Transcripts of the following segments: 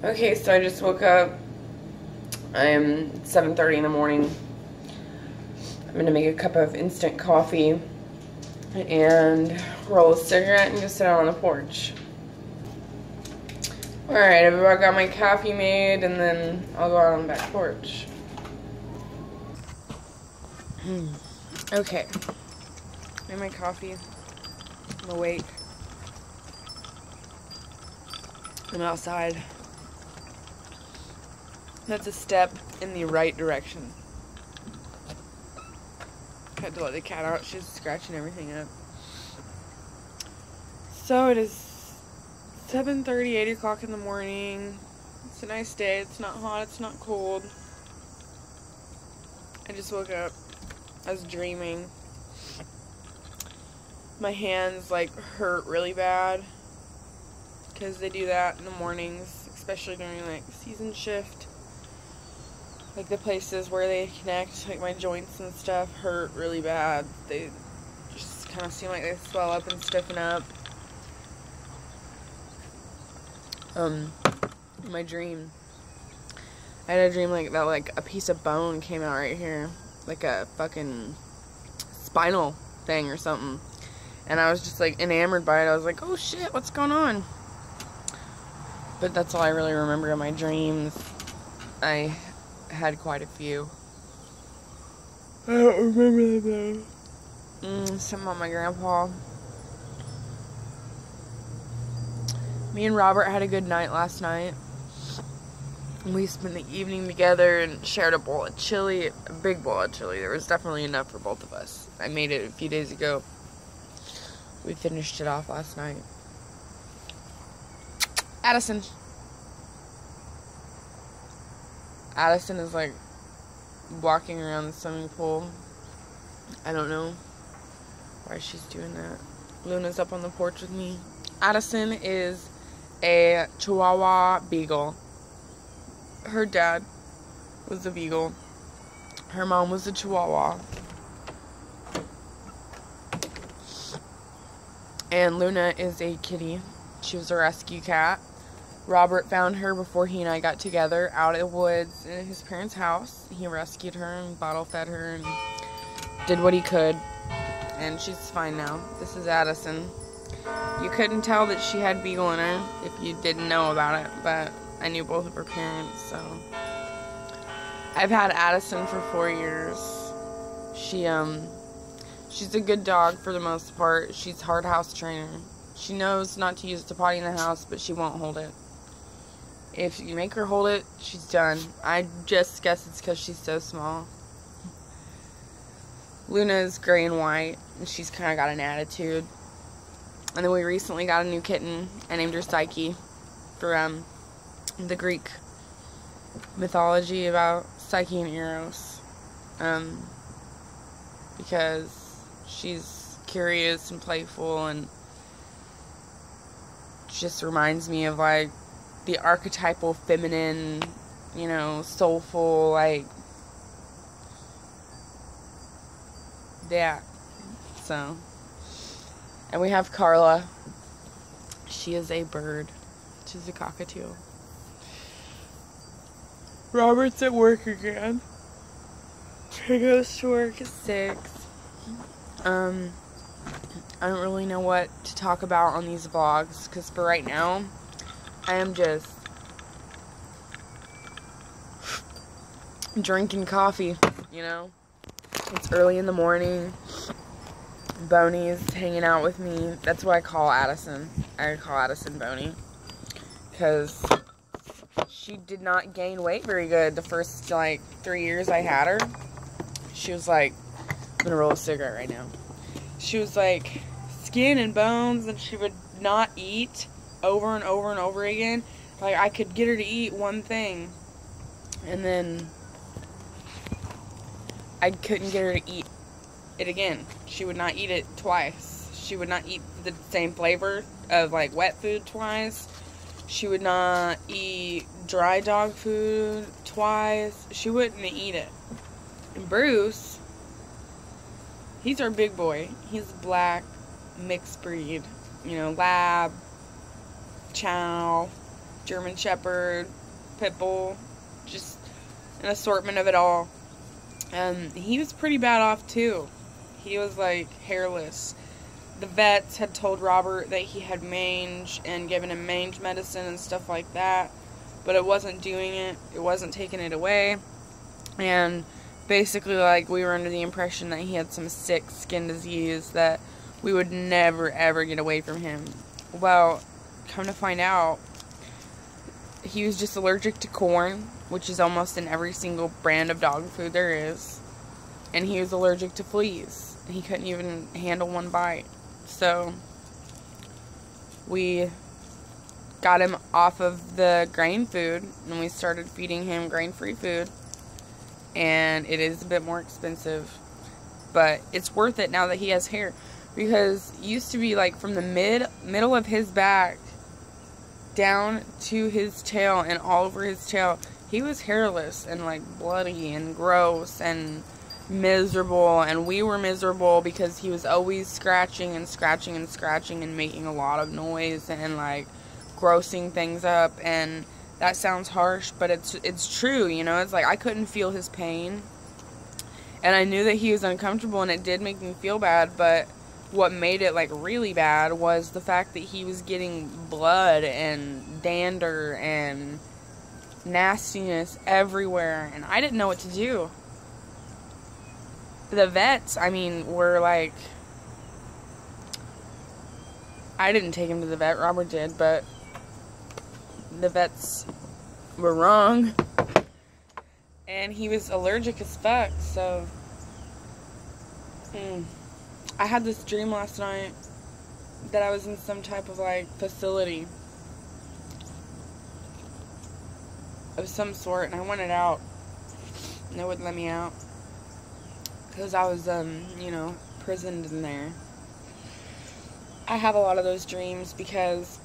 Okay, so I just woke up. I'm 7:30 in the morning. I'm gonna make a cup of instant coffee and roll a cigarette and just sit out on the porch. Alright, I've about got my coffee made and then I'll go out on the back porch. Okay. Made my coffee. I'm awake. I'm outside. That's a step in the right direction. Had to let the cat out. She's scratching everything up. So it is 7:30, 8 o'clock in the morning. It's a nice day. It's not hot. It's not cold. I just woke up. I was dreaming. My hands like hurt really bad because they do that in the mornings, especially during like season shift. Like the places where they connect, like my joints and stuff, hurt really bad. They just kind of seem like they swell up and stiffen up. In my dream, I had a dream like that, like a piece of bone came out right here, like a fucking spinal thing or something. And I was just like enamored by it. I was like, oh shit, what's going on? But that's all I really remember of my dreams. I had quite a few. I don't remember them though. Something about my grandpa. Me and Robert had a good night last night. We spent the evening together and shared a bowl of chili, a big bowl of chili. There was definitely enough for both of us. I made it a few days ago. We finished it off last night. Addison is like walking around the swimming pool. I don't know why she's doing that. Luna's up on the porch with me. Addison is a Chihuahua Beagle. Her dad was a Beagle. Her mom was a Chihuahua. And Luna is a kitty. She was a rescue cat. Robert found her before he and I got together out in the woods in his parents' house. He rescued her and bottle fed her and did what he could. And she's fine now. This is Addison. You couldn't tell that she had Beagle in her if you didn't know about it, but I knew both of her parents, so. I've had Addison for 4 years. She's a good dog for the most part. She's hard house trainer. She knows not to use the potty in the house, but she won't hold it. If you make her hold it, she's done. I just guess it's because she's so small. Luna is gray and white, and she's kind of got an attitude. And then we recently got a new kitten. I named her Psyche for the Greek mythology about Psyche and Eros. Because she's curious and playful and just reminds me of like the archetypal feminine, you know, soulful, like, yeah. So, and we have Carla. She is a bird. She's a cockatiel. Robert's at work again. He goes to work at 6. I don't really know what to talk about on these vlogs, because for right now, I am just drinking coffee, you know? It's early in the morning. Boney's hanging out with me. That's what I call Addison. I call Addison Boney. Because she did not gain weight very good the first, like, 3 years I had her. She was like, I'm gonna roll a cigarette right now. She was like skin and bones, and she would not eat over and over and over again. Like, I could get her to eat one thing, and then I couldn't get her to eat it again. She would not eat it twice. She would not eat the same flavor of, like, wet food twice. She would not eat dry dog food twice. She wouldn't eat it. And Bruce, he's our big boy. He's black, mixed breed. You know, lab, chow, German Shepherd, pit bull, just an assortment of it all. He was pretty bad off too. He was like hairless. The vets had told Robert that he had mange and given him mange medicine and stuff like that, but it wasn't doing it. It wasn't taking it away. And basically, like, we were under the impression that he had some sick skin disease that we would never, ever get away from him. Well, come to find out, he was just allergic to corn, which is almost in every single brand of dog food there is. And he was allergic to fleas. He couldn't even handle one bite. So, we got him off of the grain food, and we started feeding him grain-free food. And it is a bit more expensive, but it's worth it now that he has hair, because it used to be like from the middle of his back down to his tail and all over his tail, he was hairless and like bloody and gross and miserable, and we were miserable because he was always scratching and scratching and scratching and making a lot of noise and like grossing things up. And that sounds harsh, but it's true, you know. It's like I couldn't feel his pain, and I knew that he was uncomfortable, and it did make me feel bad. But what made it like really bad was the fact that he was getting blood and dander and nastiness everywhere, and I didn't know what to do. The vets, I mean, were like, I didn't take him to the vet, Robert did, but the vets were wrong, and he was allergic as fuck. So I had this dream last night that I was in some type of like facility of some sort, and I wanted out, and they wouldn't let me out because I was you know, prisoned in there. I have a lot of those dreams because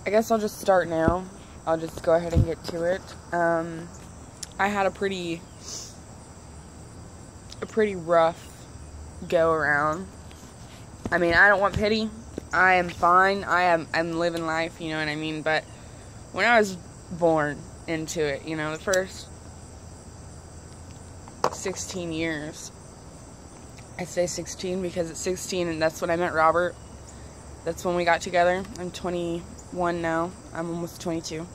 I guess I'll just start now. I'll just go ahead and get to it. I had a pretty rough go around. I mean, I don't want pity. I am fine. I'm living life, you know what I mean? But when I was born into it, you know, the first 16 years. I say 16 because at 16, and that's when I met Robert. That's when we got together. I'm 21 now. I'm almost 22.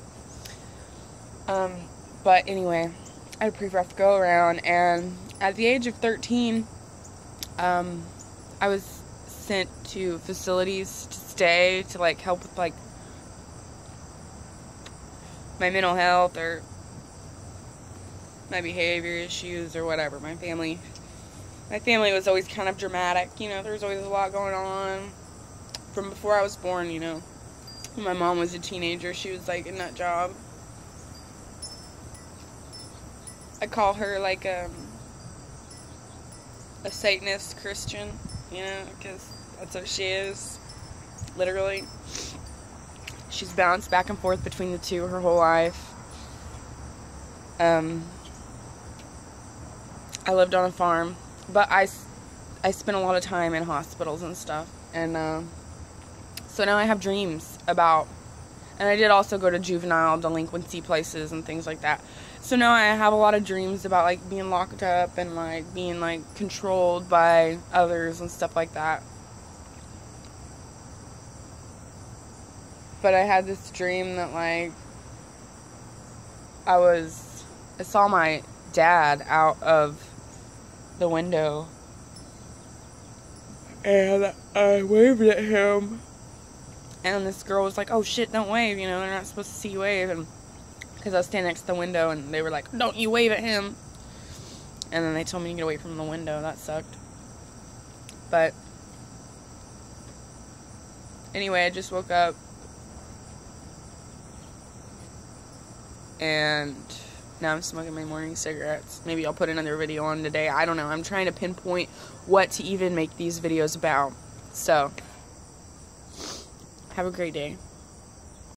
But anyway, I had a pretty rough go around, and at the age of 13, I was sent to facilities to stay, to like help with like my mental health or my behavior issues or whatever. My family was always kind of dramatic, you know. There was always a lot going on from before I was born, you know. When my mom was a teenager, she was like a nut job. I call her like a Satanist Christian, you know, because that's what she is, literally. She's bounced back and forth between the two her whole life. I lived on a farm, but I spent a lot of time in hospitals and stuff, and so now I have dreams about, and I did also go to juvenile delinquency places and things like that. So now I have a lot of dreams about like being locked up and like being like controlled by others and stuff like that. But I had this dream that like I saw my dad out of the window, and I waved at him, and this girl was like, oh shit, don't wave, you know, they're not supposed to see you wave, and because I was standing next to the window, and they were like, don't you wave at him, and then they told me to get away from the window. That sucked. But anyway, I just woke up, and now I'm smoking my morning cigarettes. Maybe I'll put another video on today. I don't know. I'm trying to pinpoint what to even make these videos about. So, have a great day.